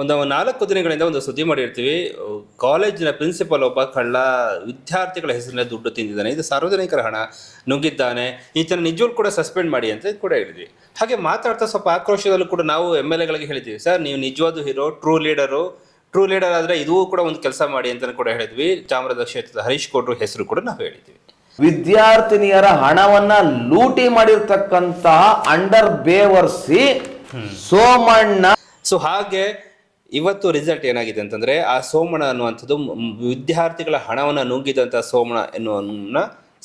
ಒಂದು 4 ದಿನಗಳಿಂದ ಒಂದು ಸುದ್ದಿ ಮಾಡಿರ್ತೀವಿ. ಕಾಲೇಜಿನ ಪ್ರಿನ್ಸಿಪಲ್ ಒಬ್ಬ ಕಳ್ಳ ವಿದ್ಯಾರ್ಥಿಗಳ ಹೆಸರಿನಲ್ಲಿ ದುಡ್ಡು ತಿಂದಿದ್ದಾನೆ, ಇದು ಸಾರ್ವಜನಿಕರ ಹಣ ನುಂಗಿದ್ದಾನೆ, ಈತನ ನಿಜವಾಗ್ಲೂ ಕೂಡ ಸಸ್ಪೆಂಡ್ ಮಾಡಿ ಅಂತ ಕೂಡ ಹೇಳಿದ್ವಿ. ಹಾಗೆ ಮಾತಾಡ್ತಾ ಸ್ವಲ್ಪ ಆಕ್ರೋಶದಲ್ಲೂ ಕೂಡ ನಾವು MLA ಗಳಿಗೆ ಹೇಳಿದ್ವಿ, ಸರ್ ನೀವು ನಿಜವಾದ ಹೀರೋ, ಟ್ರೂ ಲೀಡರ್ ಆದರೆ ಇದೂ ಕೂಡ ಒಂದು ಕೆಲಸ ಮಾಡಿ ಅಂತ ಕೂಡ ಹೇಳಿದ್ವಿ. ಚಾಮರಾಜ ಕ್ಷೇತ್ರದ ಹರೀಶ್ ಕೋಟ್ರು ಹೆಸರು ಕೂಡ ನಾವು ಹೇಳಿದ್ವಿ. ವಿದ್ಯಾರ್ಥಿನಿಯರ ಹಣವನ್ನ ಲೂಟಿ ಮಾಡಿರ್ತಕ್ಕಂತಹ ಅಂಡರ್ ಬೇವರ್ಸಿ ಸೋಮಣ್ಣ. ಸೊ ಹಾಗೆ ಇವತ್ತು ರಿಸಲ್ಟ್ ಏನಾಗಿದೆ ಅಂತಂದ್ರೆ, ಆ ಸೋಮಣ್ಣ ಅನ್ನುವಂಥದ್ದು ವಿದ್ಯಾರ್ಥಿಗಳ ಹಣವನ್ನು ನುಂಗಿದಂಥ ಸೋಮಣ್ಣ ಎನ್ನುವನ್ನ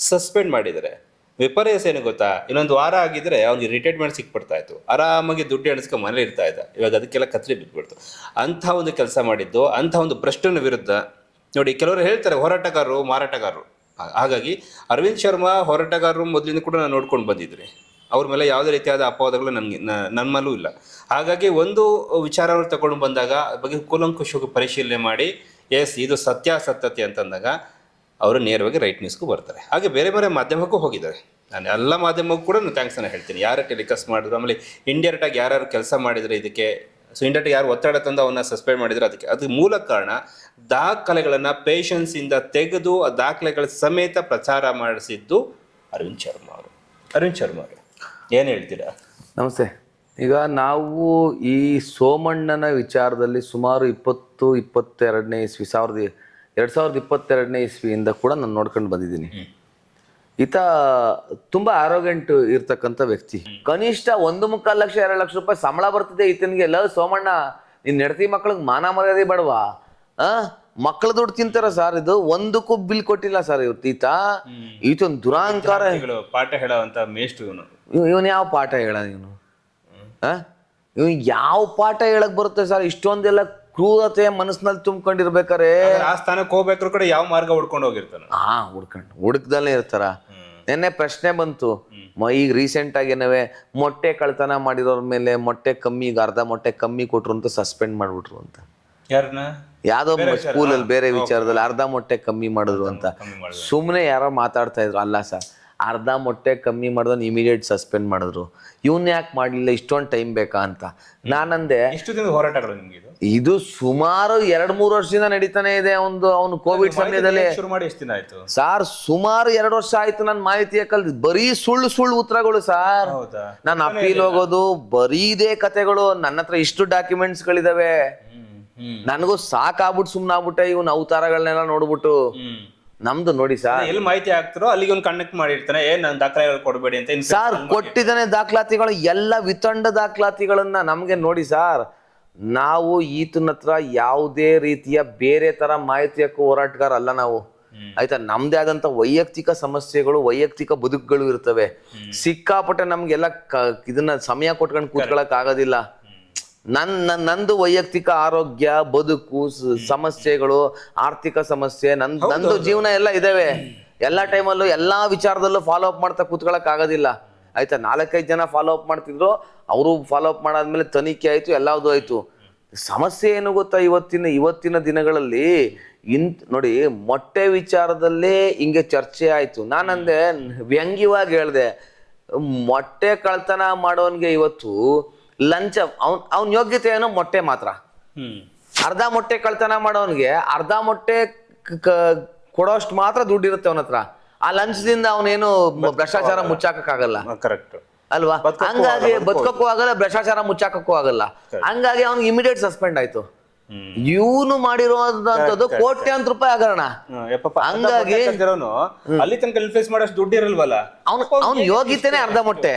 ಸಸ್ಪೆಂಡ್ ಮಾಡಿದ್ದಾರೆ. ವಿಪರ್ಯಾಸ ಏನು ಗೊತ್ತಾ, ಇನ್ನೊಂದು ವಾರ ಆಗಿದ್ರೆ ಅವ್ನಿಗೆ ರಿಟೈರ್ಮೆಂಟ್ ಸಿಕ್ಬಿಡ್ತಾ ಇತ್ತು, ಆರಾಮಾಗಿ ದುಡ್ಡು ಎಣಿಸ್ಕೊಂಡು ಮನೇಲಿ ಇರ್ತಾ ಇದ್ದ. ಇವಾಗ ಅದಕ್ಕೆಲ್ಲ ಕತ್ರಿ ಬಿದ್ದುಬಿಡ್ತು. ಅಂಥ ಒಂದು ಕೆಲಸ ಮಾಡಿದ್ದು, ಅಂಥ ಒಂದು ಭ್ರಷ್ಟನ ವಿರುದ್ಧ ನೋಡಿ, ಕೆಲವರು ಹೇಳ್ತಾರೆ ಹೋರಾಟಗಾರರು ಮಾರಾಟಗಾರರು. ಹಾಗಾಗಿ ಅರವಿಂದ್ ಶರ್ಮಾ ಹೋರಾಟಗಾರರು ಮೊದಲಿಂದ ಕೂಡ ನಾನು ನೋಡ್ಕೊಂಡು ಬಂದಿದ್ರಿ, ಅವ್ರ ಮೇಲೆ ಯಾವುದೇ ರೀತಿಯಾದ ಅಪವಾದಗಳು ನಮ್ಮಲ್ಲೂ ಇಲ್ಲ. ಹಾಗಾಗಿ ಒಂದು ವಿಚಾರವನ್ನು ತಗೊಂಡು ಬಂದಾಗ ಬಗ್ಗೆ ಕೂಲಂಕುಷವಾಗಿ ಪರಿಶೀಲನೆ ಮಾಡಿ ಎಸ್ ಇದು ಸತ್ಯಾಸತ್ಯತೆ ಅಂತಂದಾಗ ಅವರು ನೇರವಾಗಿ ರೈಟ್ ನ್ಯೂಸ್ಗೂ ಬರ್ತಾರೆ. ಹಾಗೆ ಬೇರೆ ಬೇರೆ ಮಾಧ್ಯಮಕ್ಕೂ ಹೋಗಿದ್ದಾರೆ. ನಾನು ಎಲ್ಲ ಮಾಧ್ಯಮಕ್ಕೂ ಕೂಡ ನಾನು ಥ್ಯಾಂಕ್ಸನ್ನು ಹೇಳ್ತೀನಿ. ಯಾರು ಟೆಲಿಕಾಸ್ಟ್ ಮಾಡಿದ್ರು, ಆಮೇಲೆ ಇಂಡೈರೆಕ್ಟಾಗಿ ಯಾರ್ಯಾರು ಕೆಲಸ ಮಾಡಿದರೆ ಇದಕ್ಕೆ, ಸೊ ಇಂಡೈರೆಕ್ಟ್ ಯಾರು ಒತ್ತಡ ತಂದು ಅವನ್ನ ಸಸ್ಪೆಂಡ್ ಮಾಡಿದ್ರು, ಅದಕ್ಕೆ ಮೂಲ ಕಾರಣ ದಾಖಲೆಗಳನ್ನು ಪೇಷನ್ಸಿಂದ ತೆಗೆದು ಆ ದಾಖಲೆಗಳ ಸಮೇತ ಪ್ರಚಾರ ಮಾಡಿಸಿದ್ದು ಅರವಿಂದ್ ಶರ್ಮಾ ಅವರು. ಏನು ಹೇಳ್ತೀರಾ? ನಮಸ್ತೆ. ಈಗ ನಾವು ಈ ಸೋಮಣ್ಣನ ವಿಚಾರದಲ್ಲಿ ಸುಮಾರು 22ನೇ ಇಸ್ವಿ 2022ನೇ ಇಸ್ವಿಯಿಂದ ಕೂಡ ನಾನು ನೋಡ್ಕೊಂಡು ಬಂದಿದ್ದೀನಿ. ಈತ ತುಂಬಾ ಆರೋಗ್ಯಂಟ್ ಇರ್ತಕ್ಕಂಥ ವ್ಯಕ್ತಿ. ಕನಿಷ್ಠ 1.25 ಲಕ್ಷ 2 ಲಕ್ಷ ರೂಪಾಯಿ ಸಂಬಳ ಬರ್ತಿದೆ ಈತನಿಗೆ. ಸೋಮಣ್ಣ, ನಿನ್ನ ಹೆಂಡತಿ ಮಕ್ಳಿಗೆ ಮಾನ ಮರ್ಯಾದೆ ಬೇಡವಾ? ಮಕ್ಕಳ ದುಡ್ಡು ತಿಂತಾರ ಸರ್, ಇದು ಒಂದಕ್ಕೂ ಬಿಲ್ ಕೊಟ್ಟಿಲ್ಲ ಸರ್ ಈತೊಂದು ದುರಾಂಕಾರ. ಪಾಠ ಹೇಳುವಂತ ಮೇಷ್ಟ್ರು ಇವನು ಯಾವ ಪಾಠ ಹೇಳ? ಇವನು ಯಾವ ಪಾಠ ಹೇಳಕ್ ಬರುತ್ತೆ ಸರ್? ಇಷ್ಟೊಂದೆಲ್ಲ ಕ್ರೂರತೆ ಮನಸ್ಸಿನಲ್ಲಿ ತುಂಬ್ಕೊಂಡಿರ್ಬೇಕಾರೆ ಆ ಸ್ಥಾನಕ್ಕೆ ಹೋಗ್ಬೇಕಾದ್ರು ಕೂಡ ಯಾವ ಮಾರ್ಗ ಹುಡ್ಕೊಂಡು ಹೋಗಿರ್ತಾನೆ. ಹುಡುಕ್ದಲ್ಲೇ ಇರ್ತಾರ. ನೆನ್ನೆ ಪ್ರಶ್ನೆ ಬಂತು, ಈಗ ರೀಸೆಂಟ್ ಆಗಿ ಏನವೇ ಮೊಟ್ಟೆ ಕಳ್ತನ ಮಾಡಿರೋರ್ ಮೇಲೆ ಮೊಟ್ಟೆ ಕಮ್ಮಿ, ಅರ್ಧ ಮೊಟ್ಟೆ ಕಮ್ಮಿ ಕೊಟ್ರು ಅಂತ ಸಸ್ಪೆಂಡ್ ಮಾಡ್ಬಿಟ್ರು ಅಂತ. ಯಾರನ್ನ? ಯಾವ್ದೋ ಸ್ಕೂಲಲ್ಲಿ ಬೇರೆ ವಿಚಾರದಲ್ಲಿ ಅರ್ಧ ಮೊಟ್ಟೆ ಕಮ್ಮಿ ಮಾಡಿದ್ರು ಅಂತ ಸುಮ್ಮನೆ ಯಾರೋ ಮಾತಾಡ್ತಾ ಇದ್ರು. ಅಲ್ಲ ಸರ್, ಅರ್ಧ ಮೊಟ್ಟೆ ಕಮ್ಮಿ ಮಾಡಿದ್ರೆ ಇಮಿಡಿಯೇಟ್ ಸಸ್ಪೆಂಡ್ ಮಾಡಿದ್ರು. ಇವನ್ ಯಾಕೆ ಮಾಡಲಿಲ್ಲ, ಇಷ್ಟೊಂದು ಟೈಮ್ ಬೇಕಾ ಅಂತ ನಾನಂದೆ. ಇಷ್ಟು ದಿನದ ಹೋರಾಟಗಳು ನಿಮ್ಗೆ ಇದು ಸುಮಾರು 2-3 ವರ್ಷದಿಂದ ನಡೀತಾನೆ ಇದೆ. ಅವನು ಕೋವಿಡ್ ಸಮಯದಲ್ಲಿ ಶುರು ಮಾಡಿ ಎಷ್ಟು ದಿನ ಆಯ್ತು ಸಾರ್? ಸುಮಾರು 2 ವರ್ಷ ಆಯ್ತು. ನನ್ನ ಮಾಹಿತಿಯ ಕಲ್ದು ಬರೀ ಸುಳ್ಳು ಉತ್ತರಗಳು ಸಾರ್. ನಾನು ಅಪೀಲ್ ಹೋಗೋದು ಬರೀ ಇದೇ ಕತೆಗಳು. ನನ್ನ ಹತ್ರ ಇಷ್ಟು ಡಾಕ್ಯುಮೆಂಟ್ಸ್ ಗಳಿದಾವೆ. ನನಗೂ ಸಾಕಾಗ್ಬಿಟ್ಟು ಸುಮ್ನ ಆಗ್ಬಿಟ್ಟೆ ಇವನ್ ಅವತಾರಗಳನ್ನೆಲ್ಲ ನೋಡ್ಬಿಟ್ಟು. ನಮ್ದು ನೋಡಿ ಸರ್, ಎಲ್ಲಿ ಮಾಹಿತಿ ಆಗ್ತಾರೋ ಅಲ್ಲಿಗೆ ಒಂದು ಕನೆಕ್ಟ್ ಮಾಡಿರ್ತಾನೆ, ನನ್ನ ದಾಖಲೆಗಳು ಕೊಡಬೇಡಿ ಅಂತ. ಸರ್ ಕೊಟ್ಟಿದ್ದಾನೆ ದಾಖಲಾತಿಗಳು, ಎಲ್ಲ ವಿತಂಡ ದಾಖಲಾತಿಗಳನ್ನ ನಮ್ಗೆ ನೋಡಿ ಸರ್. ನಾವು ಈತನ ಹತ್ರ ಯಾವುದೇ ರೀತಿಯ ಬೇರೆ ತರ ಮಾಹಿತಿಯಕ್ಕೂ ಹೋರಾಟಗಾರ ಅಲ್ಲ ನಾವು, ಆಯ್ತಾ? ನಮ್ದೇ ಆದಂತ ವೈಯಕ್ತಿಕ ಸಮಸ್ಯೆಗಳು, ವೈಯಕ್ತಿಕ ಬದುಕುಗಳು ಇರ್ತವೆ. ಸಿಕ್ಕಾಪಟ್ಟೆ ನಮ್ಗೆಲ್ಲ ಇದನ್ನ ಸಮಯ ಕೊಟ್ಕೊಂಡು ಕೂತ್ಕೊಳಕ್ ಆಗೋದಿಲ್ಲ. ನಂದು ವೈಯಕ್ತಿಕ ಆರೋಗ್ಯ, ಬದುಕು ಸಮಸ್ಯೆಗಳು, ಆರ್ಥಿಕ ಸಮಸ್ಯೆ, ನಂದು ಜೀವನ ಎಲ್ಲ ಇದಾವೆ. ಎಲ್ಲಾ ಟೈಮಲ್ಲೂ ಎಲ್ಲಾ ವಿಚಾರದಲ್ಲೂ ಫಾಲೋ ಅಪ್ ಮಾಡ್ತಾ ಕೂತ್ಕೊಳಕ್ ಆಗೋದಿಲ್ಲ, ಆಯ್ತಾ? 4-5 ಜನ ಫಾಲೋ ಅಪ್ ಮಾಡ್ತಿದ್ರು, ಅವರು ಫಾಲೋ ಅಪ್ ಮಾಡಾದ್ಮೇಲೆ ತನಿಖೆ ಆಯ್ತು, ಎಲ್ಲಾವುದು ಆಯ್ತು. ಸಮಸ್ಯೆ ಏನು ಗೊತ್ತಾ, ಇವತ್ತಿನ ದಿನಗಳಲ್ಲಿ ನೋಡಿ, ಮೊಟ್ಟೆ ವಿಚಾರದಲ್ಲೇ ಹಿಂಗೆ ಚರ್ಚೆ ಆಯ್ತು. ನಾನಂದೆ, ವ್ಯಂಗ್ಯವಾಗಿ ಹೇಳ್ದೆ, ಮೊಟ್ಟೆ ಕಳ್ತನ ಮಾಡೋನ್ಗೆ ಇವತ್ತು ಲಂಚ, ಅವನ್ ಯೋಗ್ಯತೆ ಏನೋ ಮೊಟ್ಟೆ ಮಾತ್ರ. ಅರ್ಧ ಮೊಟ್ಟೆ ಕಳ್ತನ ಮಾಡೋನ್ಗೆ ಅರ್ಧ ಮೊಟ್ಟೆ ಕೊಡೋಷ್ಟು ಮಾತ್ರ ದುಡ್ಡು ಇರುತ್ತೆ ಅವನ ಹತ್ರ. ಆ ಲಂಚದಿಂದ ಅವನೇನು ಭ್ರಷ್ಟಾಚಾರ ಮುಚ್ಚಾಕಕ್ಕಾಗಲ್ಲ, ಕರೆಕ್ಟ್ ಅಲ್ವಾ? ಹಂಗಾಗಿ ಬದುಕಕ್ಕೂ ಆಗಲ್ಲ, ಭ್ರಷ್ಟಾಚಾರ ಮುಚ್ಚಾಕಕ್ಕೂ ಆಗಲ್ಲ. ಹಂಗಾಗಿ ಅವ್ನಿಗೆ ಇಮಿಡಿಯೇಟ್ ಸಸ್ಪೆಂಡ್ ಆಯ್ತು. ಇವನು ಮಾಡಿರೋದಂತದ್ದು ಕೋಟ್ಯಾಂತರ ರೂಪಾಯಿ ಹಗರಣ. ಹಂಗಾಗಿ ಅಲ್ಲಿ ತನಕ ಫೇಸ್ ಮಾಡೋಷ್ಟು ದುಡ್ಡು ಇರಲ್ವಲ್ಲ, ಅವ್ನ ಯೋಗ್ಯತೆನೆ ಅರ್ಧ ಮೊಟ್ಟೆ.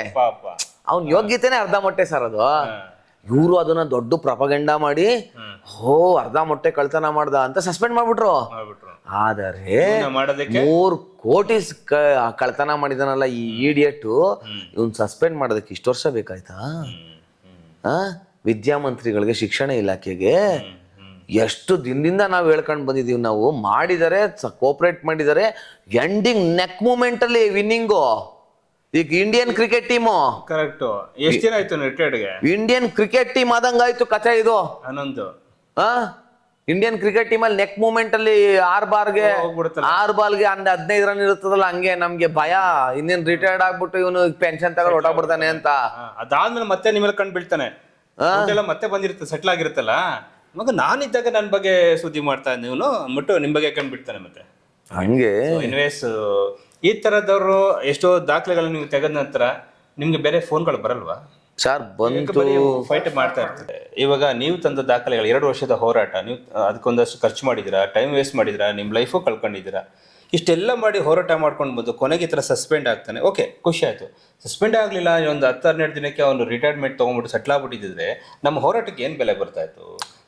ಅವ್ನ ಯೋಗ್ಯತೆನೆ ಅರ್ಧ ಮೊಟ್ಟೆ ಸರ್ ಅದು. ಇವರು ಅದನ್ನ ದೊಡ್ಡ ಪ್ರಪಗಂಡ ಮಾಡಿ, ಅರ್ಧ ಮೊಟ್ಟೆ ಕಳ್ತನ ಮಾಡ್ದ ಅಂತ ಸಸ್ಪೆಂಡ್ ಮಾಡ್ಬಿಟ್ರು. ಆದರೆ 3 ಕೋಟಿ ಕಳ್ತನ ಮಾಡಿದನಲ್ಲ ಈ ಇಡಿಯಟ್, ಇವನ್ ಸಸ್ಪೆಂಡ್ ಮಾಡೋದಕ್ಕೆ ಇಷ್ಟು ವರ್ಷ ಬೇಕಾಯ್ತಾ? ವಿದ್ಯಾಮಂತ್ರಿಗಳಿಗೆ, ಶಿಕ್ಷಣ ಇಲಾಖೆಗೆ ಎಷ್ಟು ದಿನದಿಂದ ನಾವು ಹೇಳ್ಕೊಂಡು ಬಂದಿದೀವಿ. ನಾವು ಮಾಡಿದರೆ ಕೋಪರೇಟ್ ಮಾಡಿದರೆ, ಎಂಡಿಂಗ್ ನೆಕ್ ಮೂಮೆಂಟ್ ಅಲ್ಲಿ ವಿನ್ನಿಂಗು. ಈಗ ಇಂಡಿಯನ್ ಕ್ರಿಕೆಟ್ ಟೀಮು ಕರೆಕ್ಟ್ ಎಷ್ಟು ದಿನ ಆಯ್ತು ರಿಟೈರ್ಡ್ಗೆ? ಇಂಡಿಯನ್ ಕ್ರಿಕೆಟ್ ಟೀಮ್ ಆದಂಗಾಯ್ತು ಕಥೆ ಇದು. ಆನಂದ್ ಇಂಡಿಯನ್ ಕ್ರಿಕೆಟ್ ಟೀಮ್ ಅಲ್ಲಿ ನೆಕ್ ಮೂಮೆಂಟ್ ಅಲ್ಲಿ 6 ಬಾಲ್ಗೆ 15 ರನ್ ಇರುತ್ತದಲ್ಲ, ಹಂಗೆ ನಮ್ಗೆ ಭಯ, ಇನ್ನೇನ್ ರಿಟೈರ್ಡ್ ಆಗ್ಬಿಟ್ಟು ಇವನು ಪೆನ್ಷನ್ ತಗೊಂಡು ಹೊಟ್ಟೋಗ್ಬಿಡ್ತಾನೆ ಅಂತ. ಅದಾದ್ಮೇಲೆ ಮತ್ತೆ ನಿಮ್ಮಲ್ಲಿ ಕಂಡು ಬೀಳ್ತಾನೆ. ದುಡ್ಡೆಲ್ಲ ಮತ್ತೆ ಬಂದಿರುತ್ತೆ, ಸೆಟ್ಲ್ ಆಗಿರುತ್ತಲ್ಲ, ಮಗ ನಾನಿದ್ದಾಗ ನನ್ನ ಬಗ್ಗೆ ಸುದ್ದಿ ಮಾಡ್ತಾ ನೀವು ಬಿಟ್ಟು ನಿಮ್ಮ ಬಗ್ಗೆ ಕಂಡ್ಬಿಡ್ತಾನೆ ಮತ್ತೆ. ಹಂಗೆ ಇನ್ವೇಸ್ ಈ ತರದವ್ರು ಎಷ್ಟೋ ದಾಖಲೆಗಳನ್ನ ನೀವು ತೆಗೆದ ನಂತರ ನಿಮ್ಗೆ ಬೇರೆ ಫೋನ್ಗಳು ಬರಲ್ವಾ? ಸರ್ ಬಂತು ಫೈಟ್ ಮಾಡ್ತಾ ಇರ್ತದೆ. ಇವಾಗ ನೀವು ತಂದ ದಾಖಲೆಗಳು 2 ವರ್ಷದ ಹೋರಾಟ, ನೀವು ಅದಕ್ಕೊಂದಷ್ಟು ಖರ್ಚು ಮಾಡಿದ್ದೀರಾ, ಟೈಮ್ ವೇಸ್ಟ್ ಮಾಡಿದ್ದೀರಾ, ನಿಮ್ಮ ಲೈಫು ಕಳ್ಕೊಂಡಿದ್ದೀರಾ, ಇಷ್ಟೆಲ್ಲ ಮಾಡಿ ಹೋರಾಟ ಮಾಡ್ಕೊಂಡು ಬಂದು ಕೊನೆಗೆ ಈ ಥರ ಸಸ್ಪೆಂಡ್ ಆಗ್ತಾನೆ. ಓಕೆ, ಖುಷಿ ಆಯಿತು. ಸಸ್ಪೆಂಡ್ ಆಗಲಿಲ್ಲ, ಒಂದು 10-12 ದಿನಕ್ಕೆ ಅವನು ರಿಟೈರ್ಮೆಂಟ್ ತೊಗೊಂಡ್ಬಿಟ್ಟು ಸೆಟ್ಲ್ ಆಗ್ಬಿಟ್ಟಿದ್ರೆ ನಮ್ಮ ಹೋರಾಟಕ್ಕೆ ಏನು ಬೆಲೆ ಬರ್ತಾ ಇತ್ತು?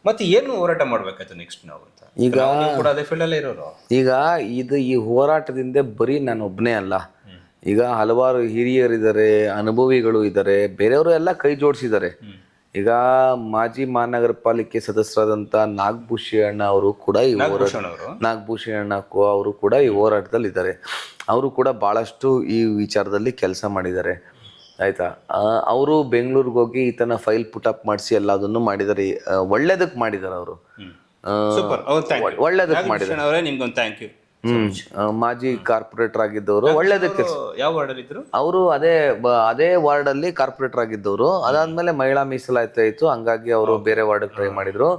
ಮತ್ತೆ ಏನು ಹೋರಾಟ ಮಾಡ್ಬೇಕಾಯ್ತು ನೆಕ್ಸ್ಟ್ ನಾವು ಅಂತ? ಈಗ ಕೂಡ ಅದೇ ಫೀಲ್ಡಲ್ಲೇ ಇರೋರು. ಈಗ ಈ ಹೋರಾಟದಿಂದ ಬರೀ ನಾನು ಒಬ್ಬನೇ ಅಲ್ಲ, ಈಗ ಹಲವಾರು ಹಿರಿಯರಿದ್ದಾರೆ, ಅನುಭವಿಗಳು ಇದ್ದಾರೆ, ಬೇರೆಯವರು ಎಲ್ಲ ಕೈ ಜೋಡಿಸಿದ್ದಾರೆ. ಈಗ ಮಾಜಿ ಮಹಾನಗರ ಪಾಲಿಕೆ ಸದಸ್ಯರಾದಂಥ ನಾಗಭೂಷಣ ಅವರು ಕೂಡ ಈ ನಾಗಭೂಷಣ ಅವರು ಕೂಡ ಈ ಹೋರಾಟದಲ್ಲಿ ಇದ್ದಾರೆ. ಅವರು ಕೂಡ ಭಾಳಷ್ಟು ಈ ವಿಚಾರದಲ್ಲಿ ಕೆಲಸ ಮಾಡಿದ್ದಾರೆ. ಆಯ್ತಾ, ಅವರು ಬೆಂಗಳೂರಿಗೆ ಹೋಗಿ ಈತನ ಫೈಲ್ ಪುಟಪ್ ಮಾಡಿಸಿ ಎಲ್ಲದನ್ನು ಮಾಡಿದ್ದಾರೆ. ಒಳ್ಳೇದಕ್ಕೆ ಮಾಡಿದ್ದಾರೆ ಅವರು, ಒಳ್ಳೇದಕ್ಕೆ ಮಾಡಿದ್ದಾರೆ. ನಿಮ್ಗೊಂದು ಥ್ಯಾಂಕ್ ಯು. ಮಾಜಿ ಕಾರ್ಪೊರೇಟರ್ ಆಗಿದ್ದವರು, ಒಳ್ಳೇದಕ್ಕೆ. ಯಾವ ವಾರ್ಡ್ ಇದ್ರು ಅವರು? ಅದೇ ವಾರ್ಡ್ ಅಲ್ಲಿ ಕಾರ್ಪೊರೇಟರ್ ಆಗಿದ್ದವರು. ಅದಾದ್ಮೇಲೆ ಮಹಿಳಾ ಮೀಸಲಾತಿ ಆಯ್ತು, ಹಂಗಾಗಿ ಅವರು ಬೇರೆ ವಾರ್ಡ್ ಟ್ರೈ ಮಾಡಿದ್ರು.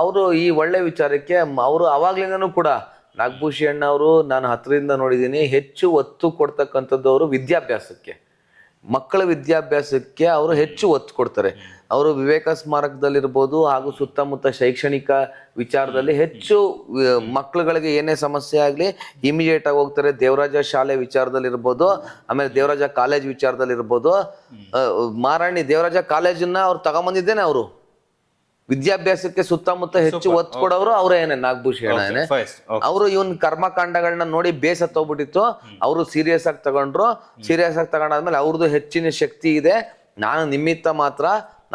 ಅವರು ಈ ಒಳ್ಳೆ ವಿಚಾರಕ್ಕೆ ಅವರು ಅವಾಗ್ಲಿಂದನೂ ಕೂಡ ನಾಗಭೂಷಣ ಅವರು ನಾನು ಹತ್ತಿರದಿಂದ ನೋಡಿದ್ದೀನಿ, ಹೆಚ್ಚು ಒತ್ತು ಕೊಡ್ತಕ್ಕಂಥದ್ದು ಅವರು ವಿದ್ಯಾಭ್ಯಾಸಕ್ಕೆ, ಮಕ್ಕಳ ವಿದ್ಯಾಭ್ಯಾಸಕ್ಕೆ ಅವರು ಹೆಚ್ಚು ಒತ್ತು ಕೊಡ್ತಾರೆ. ಅವರು ವಿವೇಕ ಸ್ಮಾರಕದಲ್ಲಿರ್ಬೋದು ಹಾಗೂ ಸುತ್ತಮುತ್ತ ಶೈಕ್ಷಣಿಕ ವಿಚಾರದಲ್ಲಿ ಹೆಚ್ಚು ಮಕ್ಕಳುಗಳಿಗೆ ಏನೇ ಸಮಸ್ಯೆ ಆಗಲಿ ಇಮಿಡಿಯೇಟ್ ಆಗಿ ಹೋಗ್ತಾರೆ. ದೇವರಾಜ ಶಾಲೆ ವಿಚಾರದಲ್ಲಿರ್ಬೋದು, ಆಮೇಲೆ ದೇವರಾಜ ಕಾಲೇಜ್ ವಿಚಾರದಲ್ಲಿರ್ಬೋದು. ಮಾರಾಣಿ ದೇವರಾಜ ಕಾಲೇಜನ್ನ ಅವ್ರು ತಗೊಂಬಂದಿದ್ದೇನೆ. ಅವರು ವಿದ್ಯಾಭ್ಯಾಸಕ್ಕೆ ಸುತ್ತಮುತ್ತ ಹೆಚ್ಚು ಒತ್ತು ಕೊಡೋರು ಅವರೇ, ನಾಗಭೂಷಣ ಏನೇ. ಅವರು ಇವನ್ ಕರ್ಮಕಾಂಡಗಳನ್ನ ನೋಡಿ ಬೇಸತ್ತು ಹೋಗ್ಬಿಟ್ಟಿತ್ತು. ಅವರು ಸೀರಿಯಸ್ ಆಗಿ ತಗೊಂಡ್ರು. ಸೀರಿಯಸ್ ಆಗಿ ತಗೊಂಡಾದ್ಮೇಲೆ ಅವ್ರದ್ದು ಹೆಚ್ಚಿನ ಶಕ್ತಿ ಇದೆ, ನಾನು ನಿಮಿತ್ತ ಮಾತ್ರ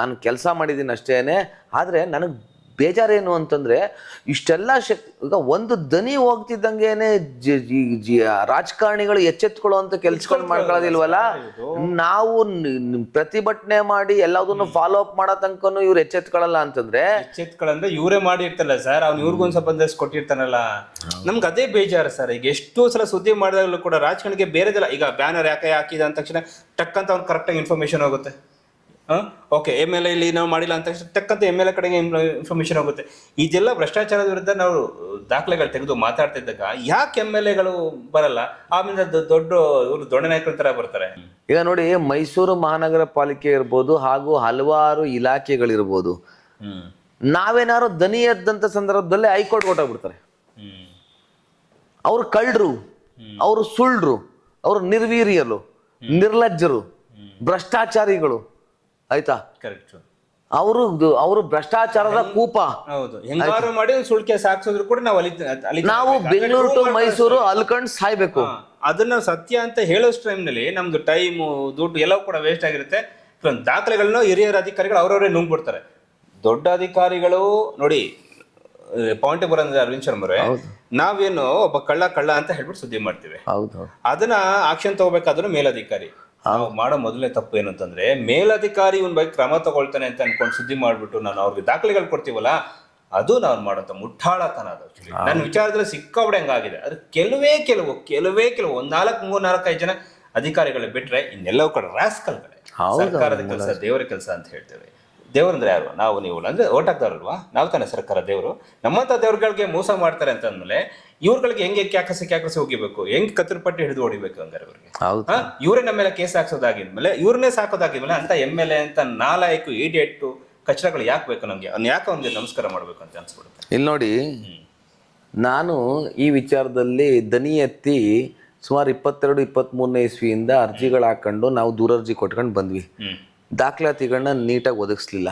ನಾನು ಕೆಲಸ ಮಾಡಿದ್ದೀನಿ ಅಷ್ಟೇನೆ. ಆದರೆ ನನಗೆ ಬೇಜಾರೇನು ಅಂತಂದ್ರೆ ಇಷ್ಟೆಲ್ಲ ಈಗ ಒಂದು ದನಿ ಹೋಗ್ತಿದ್ದಂಗೆನೆ ರಾಜಕಾರಣಿಗಳು ಎಚ್ಚೆತ್ಕೊಳ್ಳುವಂತ ಕೆಲ್ಸಗಳು ಮಾಡ್ಕೊಳ್ಳೋದಿಲ್ವಲ್ಲ. ನಾವು ಪ್ರತಿಭಟನೆ ಮಾಡಿ ಎಲ್ಲದನ್ನು ಫಾಲೋ ಅಪ್ ಮಾಡೋ ತನಕನು ಇವ್ರು ಎಚ್ಚೆತ್ಕೊಳ್ಳಲ್ಲ ಅಂತಂದ್ರೆ, ಎಚ್ಚೆತ್ಕೊಳ್ಳಂದ್ರೆ ಇವರೇ ಮಾಡಿರ್ತಾರಲ್ಲ ಸರ್, ಅವ್ನು ಇವ್ರಿಗೊಂದು ಸ್ವಲ್ಪ ಕೊಟ್ಟಿರ್ತಾನಲ್ಲ, ನಮ್ಗೆ ಅದೇ ಬೇಜಾರು ಸರ್. ಈಗ ಎಷ್ಟೋ ಸಲ ಸುದ್ದಿ ಮಾಡಿದಾಗಲೂ ಕೂಡ ರಾಜಕಾರಣಿಗೆ ಬೇರೆದಿಲ್ಲ. ಈಗ ಬ್ಯಾನರ್ ಯಾಕೆ ಹಾಕಿದ ಅಂದ ತಕ್ಷಣ ಟಕ್ಕಂತ ಅವ್ನು ಕರೆಕ್ಟಾಗಿ ಇನ್ಫಾರ್ಮೇಶನ್ ಹೋಗುತ್ತೆ. ಓಕೆ, MLA ಇಲ್ಲಿ ನಾವು ಮಾಡಿಲ್ಲ ಅಂತ ತಕ್ಕಂತ MLA ಕಡೆಗೆ ಇನ್ಫಾರ್ಮೇಶನ್ ಹೋಗುತ್ತೆ. ಇದೆಲ್ಲ ಭ್ರಷ್ಟಾಚಾರದ ವಿರುದ್ಧ ನಾವು ದಾಖಲೆಗಳು ತೆಗೆದು ಮಾತಾಡ್ತಾ ಇದ್ದಾಗ ಯಾಕೆ MLAಗಳು ಬರಲ್ಲ? ಆಮೇಲೆ ದೊಡ್ಡ ನಾಯಕರ ತರ ಬರ್ತಾರೆ. ಈಗ ನೋಡಿ, ಮೈಸೂರು ಮಹಾನಗರ ಪಾಲಿಕೆ ಇರ್ಬೋದು ಹಾಗೂ ಹಲವಾರು ಇಲಾಖೆಗಳಿರ್ಬೋದು, ನಾವೇನಾದ್ರು ದನಿ ಎದ್ದಂತ ಸಂದರ್ಭದಲ್ಲಿ ಹೈಕೋರ್ಟ್ ಹೊರಟೋಗ್ಬಿಡ್ತಾರೆ. ಅವ್ರು ಕಳ್ಳರು, ಅವರು ಸುಳ್ಳು, ಅವರು ನಿರ್ವೀರ್ಯರು, ನಿರ್ಲಜ್ಜರು, ಭ್ರಷ್ಟಾಚಾರಿಗಳು. ಆಯ್ತಾ, ಕರೆಕ್ಟ್. ಅವರು ಭ್ರಷ್ಟಾಚಾರದ ಕೂಪ. ಹೌದು, ಹೆಂಗಾರು ಮಾಡಿ ಸುಳ್ಳು ಕೇಸ್ ಹಾಕ್ಸಿದ್ರು ಕೂಡ ನಾವು ಬೆಂಗಳೂರು ಟು ಮೈಸೂರು ಅಲ್ಕಂಡ್ ಸಾಯ್ಬೇಕು. ಅದನ್ನ ಸತ್ಯ ಅಂತ ಹೇಳೋಷ್ಟು ಟೈಮ್ನಲ್ಲಿ ನಮ್ದು ಟೈಮು, ದುಡ್ಡು ಎಲ್ಲವೂ ಕೂಡ ವೇಸ್ಟ್ ಆಗಿರುತ್ತೆ. ದಾಖಲೆಗಳನ್ನ ಹಿರಿಯರ ಅಧಿಕಾರಿಗಳು ಅವ್ರವರೇ ನುಂಗ್ಬಿಡ್ತಾರೆ. ದೊಡ್ಡ ಅಧಿಕಾರಿಗಳು ನೋಡಿ, ಪಾಯಿಂಟ್ ಬರೋದ್ರೆ ಅರವಿಂದ್ ಶರ್ಮರೇ, ನಾವೇನು ಒಬ್ಬ ಕಳ್ಳ ಅಂತ ಹೇಳ್ಬಿಟ್ಟು ಸುದ್ದಿ ಮಾಡ್ತೀವಿ. ಅದನ್ನ ಆಕ್ಷನ್ ತಗೋಬೇಕಾದ್ರೂ ಮೇಲಧಿಕಾರಿ. ನಾವು ಮಾಡೋ ಮೊದಲನೇ ತಪ್ಪು ಏನು ಅಂತಂದ್ರೆ, ಮೇಲಧಿಕಾರಿ ಇವನ್ ಬಗ್ಗೆ ಕ್ರಮ ತಗೊಳ್ತಾನೆ ಅಂತ ಅನ್ಕೊಂಡು ಸುದ್ದಿ ಮಾಡ್ಬಿಟ್ಟು ನಾನು ಅವ್ರಿಗೆ ದಾಖಲೆಗಳು ಕೊಡ್ತೀವಲ್ಲ, ಅದು ನಾವು ಮಾಡೋಂಥ ಮುಟ್ಟಾಳತನ. ಅದು ನನ್ನ ವಿಚಾರದಲ್ಲಿ ಸಿಕ್ಕಾಬಿಡೆ ಹಂಗಾಗಿದೆ. ಅದು ಕೆಲವೇ ಕೆಲವು 4-5 ಜನ ಅಧಿಕಾರಿಗಳು ಬಿಟ್ರೆ ಇನ್ನೆಲ್ಲವೂ ಕೂಡ ರಾಸ್ಕಲ್ಗಳೇ. ಸರ್ಕಾರದ ಕೆಲಸ ದೇವರ ಕೆಲಸ ಅಂತ ಹೇಳ್ತೇವೆ. ದೇವ್ರಂದ್ರೆ ಯಾರು? ನಾವು ನೀವು ಅಂದ್ರೆ ಓಟ್ ಹಾಕ್ತಾರಲ್ವಾ, ನಾವು ತಾನೇ ಸರ್ಕಾರ ದೇವರು. ನಮ್ಮಂತ ದೇವ್ರಗಳಿಗೆ ಮೋಸ ಮಾಡ್ತಾರೆ ಅಂತ ಅಂದ್ಮೇಲೆ ಇವ್ರುಗಳಿಗೆ ಹೆಂಗೆ ಕ್ಯಾಕಸಿ ಹೋಗಿಬೇಕು, ಹೆಂಗ್ ಕತ್ತರಿ ಪಟ್ಟಿ ಹಿಡಿದು ಹೊಡಿಬೇಕು ಹಂಗಾರೆ ಇವ್ರಿಗೆ? ಇವರೇ ನಮ್ಮ ಮೇಲೆ ಕೇಸ್ ಹಾಕ್ಸೋದಾಗಿದ್ಮೇಲೆ, ಇವ್ರನ್ನೇ ಸಾಕೋದಾಗಿದ್ಮೇಲೆ ಅಂತ MLA ಅಂತ ನಾಲಾಯಕು ಇಡಿಯಟ್ಟು ಕಚಡಗಳು ಯಾಕೆ ಬೇಕು ನಮ್ಗೆ? ಯಾಕೆ ಅವ್ನಿಗೆ ನಮಸ್ಕಾರ ಮಾಡ್ಬೇಕು ಅಂತ ಅನ್ಸ್ಬಿಡುತ್ತೆ. ಇಲ್ಲಿ ನೋಡಿ, ನಾನು ಈ ವಿಚಾರದಲ್ಲಿ ದನಿ ಎತ್ತಿ ಸುಮಾರು 22-23ನೇ ಇಸ್ವಿಯಿಂದ ಅರ್ಜಿಗಳು ಹಾಕೊಂಡು ನಾವು ದೂರರ್ಜಿ ಕೊಟ್ಕೊಂಡು ಬಂದ್ವಿ. ದಾಖಲಾತಿಗಳನ್ನ ನೀಟಾಗಿ ಒದಗಿಸ್ಲಿಲ್ಲ.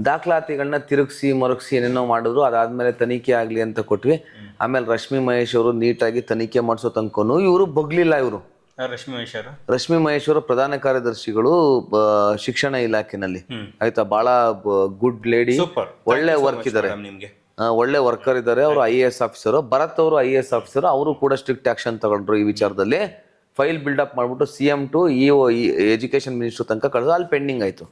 ದಾಖಲಾತಿಗಳನ್ನ ತಿರುಗಿಸಿ ಮರುಗಿಸಿ ಏನೇನೋ ಮಾಡಿದ್ರು. ಅದಾದ್ಮೇಲೆ ತನಿಖೆ ಆಗ್ಲಿ ಅಂತ ಕೊಟ್ವಿ. ಆಮೇಲೆ ರಶ್ಮಿ ಮಹೇಶ್ ಅವರು ನೀಟಾಗಿ ತನಿಖೆ ಮಾಡಿಸೋ ತನಕನು ಇವರು ಬಗ್ಲಿಲ್ಲ. ಇವರು ರಶ್ಮಿ ಮಹೇಶ್ ಅವರು ಪ್ರಧಾನ ಕಾರ್ಯದರ್ಶಿಗಳು ಶಿಕ್ಷಣ ಇಲಾಖೆನಲ್ಲಿ. ಆಯ್ತಾ, ಬಹಳ ಗುಡ್ ಲೇಡಿ, ಒಳ್ಳೆ ವರ್ಕ್ ಇದ್ದಾರೆ, ಒಳ್ಳೆ ವರ್ಕರ್ ಇದ್ದಾರೆ. ಅವರು IAS ಆಫೀಸರು. ಭರತ್ ಅವರು IAS ಆಫೀಸರು. ಅವರು ಕೂಡ ಸ್ಟ್ರಿಕ್ಟ್ ಆಕ್ಷನ್ ತಗೊಂಡ್ರು ಈ ವಿಚಾರದಲ್ಲಿ. ಫೈಲ್ ಬಿಲ್ಡಪ್ ಮಾಡ್ಬಿಟ್ಟು CM to EO education minister ತನಕ ಕಳೆದು ಅಲ್ಲಿ ಪೆಂಡಿಂಗ್ ಆಯ್ತು.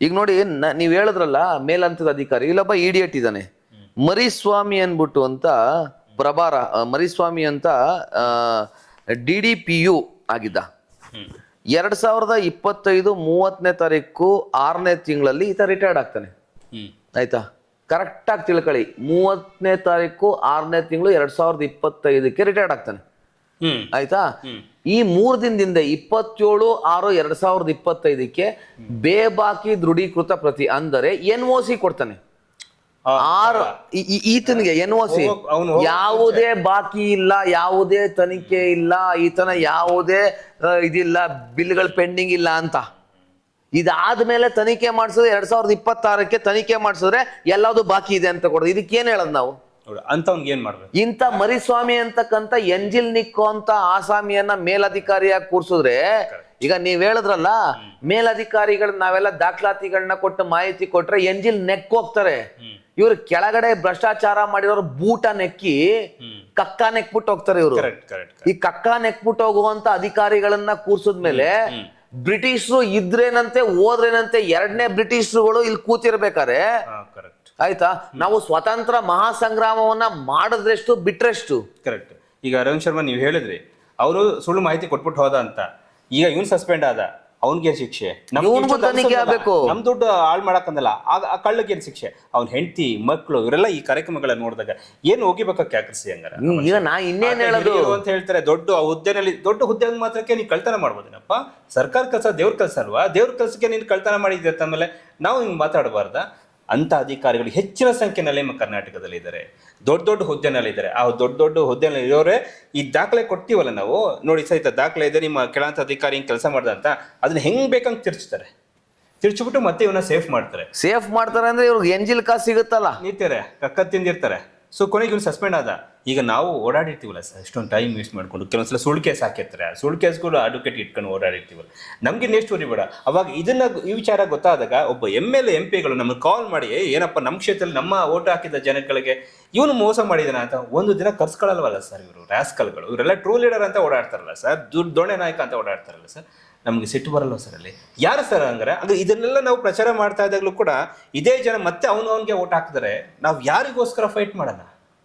ಈಗ ನೋಡಿ, ನೀವು ಹೇಳಿದ್ರಲ್ಲ ಮೇಲಂತದ ಅಧಿಕಾರಿ, ಇಲ್ಲೊಬ್ಬ ಇಡಿಯಟ್ ಇದ್ದಾನೆ, ಮರಿಸ್ವಾಮಿ ಅನ್ಬಿಟ್ಟು ಅಂತ ಮರಿಸ್ವಾಮಿ ಅಂತ DDPU ಆಗಿದ್ದ. 2025 30ನೇ ತಾರೀಕು 6ನೇ ತಿಂಗಳಲ್ಲಿ ಈತ ರಿಟೈರ್ಡ್ ಆಗ್ತಾನೆ. ಆಯ್ತಾ, ಕರೆಕ್ಟಾಗಿ ತಿಳ್ಕೊಳ್ಳಿ, 30ನೇ ತಾರೀಕು 6ನೇ ತಿಂಗಳು 2025ಕ್ಕೆ ರಿಟೈರ್ಡ್ ಆಗ್ತಾನೆ. ಆಯ್ತಾ, ಈ 3 ದಿನದಿಂದ 27/6/2025ಕ್ಕೆ ಬೇಬಾಕಿ ದೃಢೀಕೃತ ಪ್ರತಿ ಅಂದರೆ NOC ಕೊಡ್ತಾನೆ. ಈತನಿಗೆ NOC, ಯಾವುದೇ ಬಾಕಿ ಇಲ್ಲ, ಯಾವುದೇ ತನಿಖೆ ಇಲ್ಲ, ಈತನ ಯಾವುದೇ ಇದಿಲ್ಲ, ಬಿಲ್ಗಳು ಪೆಂಡಿಂಗ್ ಇಲ್ಲ ಅಂತ. ಇದಾದ್ಮೇಲೆ ತನಿಖೆ ಮಾಡಿಸಿದ್ರೆ 2026ಕ್ಕೆ ತನಿಖೆ ಮಾಡಿಸಿದ್ರೆ ಎಲ್ಲಾವುದು ಬಾಕಿ ಇದೆ ಅಂತ ಕೊಡೋದು. ಇದಕ್ಕೇನ್ ಹೇಳೋದು ನಾವು? ಅಂತವ್ನಿಗೆ ಏನ್ ಮಾಡ್ಬೇಕು? ಇಂಥ ಮರಿಸ್ವಾಮಿ ಅಂತಕ್ಕಂಥ ಎಂಜಿಲ್ ನಿಕ್ಕೋ ಅಂತ ಆಸಾಮಿಯನ್ನ ಮೇಲಧಿಕಾರಿಯಾಗಿ ಕೂರ್ಸಿದ್ರೆ, ಈಗ ನೀವ್ ಹೇಳಿದ್ರಲ್ಲ, ಮೇಲಧಿಕಾರಿಗಳನ್ನ ನಾವೆಲ್ಲ ದಾಖಲಾತಿಗಳನ್ನ ಕೊಟ್ಟು ಮಾಹಿತಿ ಕೊಟ್ರೆ ಎಂಜಿಲ್ ನೆಕ್ ಹೋಗ್ತಾರೆ. ಇವ್ರು ಕೆಳಗಡೆ ಭ್ರಷ್ಟಾಚಾರ ಮಾಡಿರೋರು ಬೂಟ ನೆಕ್ಕಿ ಕಕ್ಕ ನೆಕ್ಬಿಟ್ಟು ಹೋಗ್ತಾರೆ. ಇವರು ಈ ಕಕ್ಕ ನೆಕ್ಬಿಟ್ಟು ಹೋಗುವಂತ ಅಧಿಕಾರಿಗಳನ್ನ ಕೂರ್ಸಿದ್ಮೇಲೆ ಬ್ರಿಟಿಷರು ಇದ್ರೇನಂತೆ ಹೋದ್ರೇನಂತೆ 2ನೇ ಬ್ರಿಟಿಷರುಗಳು ಇಲ್ಲಿ ಕೂತಿರ್ಬೇಕಾರೆ, ಆಯ್ತಾ, ನಾವು ಸ್ವತಂತ್ರ ಮಹಾಸಂಗ್ರಾಮವನ್ನ ಮಾಡಿದ್ರೆಷ್ಟು ಬಿಟ್ರೆಷ್ಟು. ಕರೆಕ್ಟ್. ಈಗ ರವೀಂದ್ರ ಶರ್ಮಾ ನೀವು ಹೇಳಿದ್ರಿ, ಅವರು ಸುಳ್ಳು ಮಾಹಿತಿ ಕೊಟ್ಬಿಟ್ಟು ಹೋದ ಅಂತ. ಈಗ ಇವ್ನು ಸಸ್ಪೆಂಡ್ ಆದ, ಅವನ್ಗೆ ಶಿಕ್ಷೆ? ತನಿಖೆ ಆಗ್ಬೇಕು. ನಮ್ ದುಡ್ಡು ಹಾಳು ಮಾಡಕ್ಕಂದಲ್ಲ, ಆ ಕಳ್ಳಗೆ ಏನ್ ಶಿಕ್ಷೆ? ಅವ್ನ ಹೆಂಡತಿ ಮಕ್ಕಳು ಇವರೆಲ್ಲ ಈ ಕಾರ್ಯಕ್ರಮಗಳನ್ನ ನೋಡಿದಾಗ ಏನು ಹೋಗಿಬೇಕಾ ಕ್ಯಾಕರಿಸಿ ಹಂಗಾರ? ಈಗ ನಾ ಇನ್ನೇನ್ ಹೇಳೋದು ಅಂತ ಹೇಳ್ತಾರೆ, ದೊಡ್ಡ ಹುದ್ದೆನಲ್ಲಿ, ದೊಡ್ಡ ಹುದ್ದೆ ಮಾತ್ರಕ್ಕೆ ನೀನ್ ಕಳ್ತನ ಮಾಡ್ಬೋದೇನಪ್ಪ? ಸರ್ಕಾರ ಕೆಲಸ ದೇವ್ರ ಕೆಲಸ ಅಲ್ವಾ? ದೇವ್ರ ಕೆಲಸಕ್ಕೆ ನೀನು ಕಳ್ತನ ಮಾಡಿದ್ದೆ ಅಂದಮೇಲೆ ನಾವು ಹಿಂಗ್ ಮಾತಾಡಬಾರ್ದ? ಅಂತ ಅಧಿಕಾರಿಗಳು ಹೆಚ್ಚಿನ ಸಂಖ್ಯೆನಲ್ಲಿ ನಮ್ಮ ಕರ್ನಾಟಕದಲ್ಲಿ ಇದ್ದಾರೆ, ದೊಡ್ಡ ದೊಡ್ಡ ಹುದ್ದೆನಲ್ಲಿ ಇದ್ದಾರೆ. ಆ ದೊಡ್ಡ ಹುದ್ದೆನಲ್ಲಿ ಇರೋರೆ ಈ ದಾಖಲೆ ಕೊಡ್ತೀವಲ್ಲ ನಾವು, ನೋಡಿ ಸಹಿತ ದಾಖಲೆ ಇದೆ, ನಿಮ್ಮ ಕೆಳಂತ ಅಧಿಕಾರಿ ಹಿಂಗೆ ಕೆಲಸ ಮಾಡ್ದ ಅಂತ, ಅದನ್ನ ಹೆಂಗ್ ಬೇಕಂತ ತಿರ್ಚ್ತಾರೆ, ತಿರ್ಚಿಬಿಟ್ಟು ಮತ್ತೆ ಇವನ್ನ ಸೇಫ್ ಮಾಡ್ತಾರೆ. ಸೇಫ್ ಮಾಡ್ತಾರೆ ಅಂದ್ರೆ ಇವ್ರಿಗೆ ಎಂಜಿಲ್ ಕಾಸು ಸಿಗುತ್ತಲ್ಲ, ನಿಂತಿರ್ತಾರೆ, ಕಕ್ಕ ತಿಂದಿರ್ತಾರೆ. ಸೊ ಕೊನೆಗೆ ಇವ್ನು ಸಸ್ಪೆಂಡ್ ಆದ. ಈಗ ನಾವು ಓಡಾಡಿರ್ತೀವಲ್ಲ ಸರ್, ಎಷ್ಟೊಂದು ಟೈಮ್ ವೇಸ್ಟ್ ಮಾಡ್ಕೊಂಡು, ಕೆಲವೊಂದ್ಸಲ ಸುಳ್ಳು ಕೇಸ್ ಹಾಕಿರ್ತಾರೆ, ಸುಳ್ಳು ಕೇಸ್ಗಳು ಅಡ್ವೊಕೇಟ್ ಇಟ್ಕೊಂಡು ಓಡಾಡಿರ್ತೀವಲ್ಲ, ನಮ್ಗೆ ನೆಕ್ಸ್ಟ್ ಬೇಡ. ಅವಾಗ ಈ ವಿಚಾರ ಗೊತ್ತಾದಾಗ ಒಬ್ಬ MLA MP ಗಳು ನಮ್ಗೆ ಕಾಲ್ ಮಾಡಿ, ಏನಪ್ಪ ನಮ್ಮ ಕ್ಷೇತ್ರದಲ್ಲಿ ನಮ್ಮ ಓಟ್ ಹಾಕಿದ ಜನಗಳಿಗೆ ಇವನು ಮೋಸ ಮಾಡಿದಾನ ಅಂತ ಒಂದು ದಿನ ಕರ್ಸ್ಕೊಳ್ಳಲ್ವಲ್ಲ ಸರ್ ಇವರು ರಾಸ್ಕಲ್ಗಳು? ಇವರೆಲ್ಲ ಟ್ರೂ ಲೀಡರ್ ಅಂತ ಓಡಾಡ್ತಾರಲ್ಲ ಸರ್, ದೊಣ್ಣೆ ನಾಯಕ ಅಂತ ಓಡಾಡ್ತಾರಲ್ಲ ಸರ್, ನಮ್ಗೆ ಸಿಟ್ಟು ಬರಲ್ಲ ಸರ್ ಅಲ್ಲಿ? ಯಾರು ಸರ್ ಹಂಗಾರೆ? ಅದು ಇದನ್ನೆಲ್ಲ ನಾವು ಪ್ರಚಾರ ಮಾಡ್ತಾ ಇದ್ದಾಗಲೂ ಕೂಡ ಇದೇ ಜನ ಮತ್ತೆ ಅವನಿಗೆ ಓಟ್ ಹಾಕಿದರೆ ನಾವು ಯಾರಿಗೋಸ್ಕರ ಫೈಟ್ ಮಾಡೋಣ?